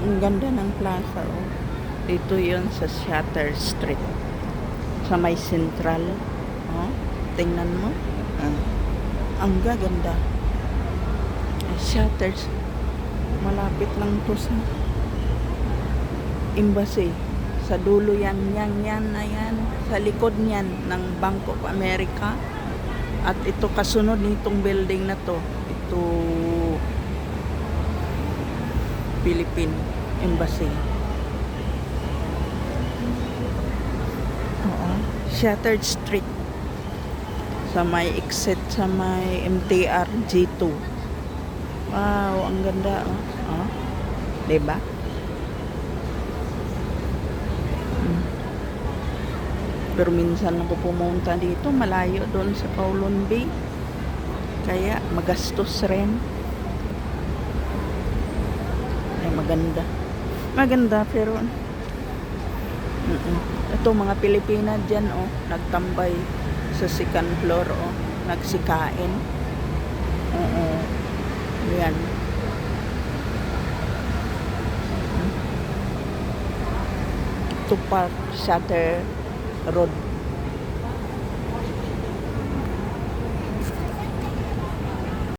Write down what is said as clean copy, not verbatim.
Ang ganda ng plaza, oh. Dito yon sa Shutter Street. Sa may Central. Oh, tingnan mo. Ah, ang gaganda. Shutters. Malapit lang to sa embassy. Sa dulo yan, yan. Sa likod niyan ng Bank of America. At ito kasunod nitong building na to. Ito Philippine Embassy. Oo. Shattered Street. Sa may exit sa may MTR G2. Wow, ang ganda. Oh. Diba? Pero minsan ako pumunta dito, malayo doon sa Kowloon Bay. Kaya magastos rin. Ay, maganda. Maganda, pero ito mga Pilipina dyan, oh, nagtambay sa second floor, oh, nagsikain. Oo. Yan. Ito Park Shutter Road.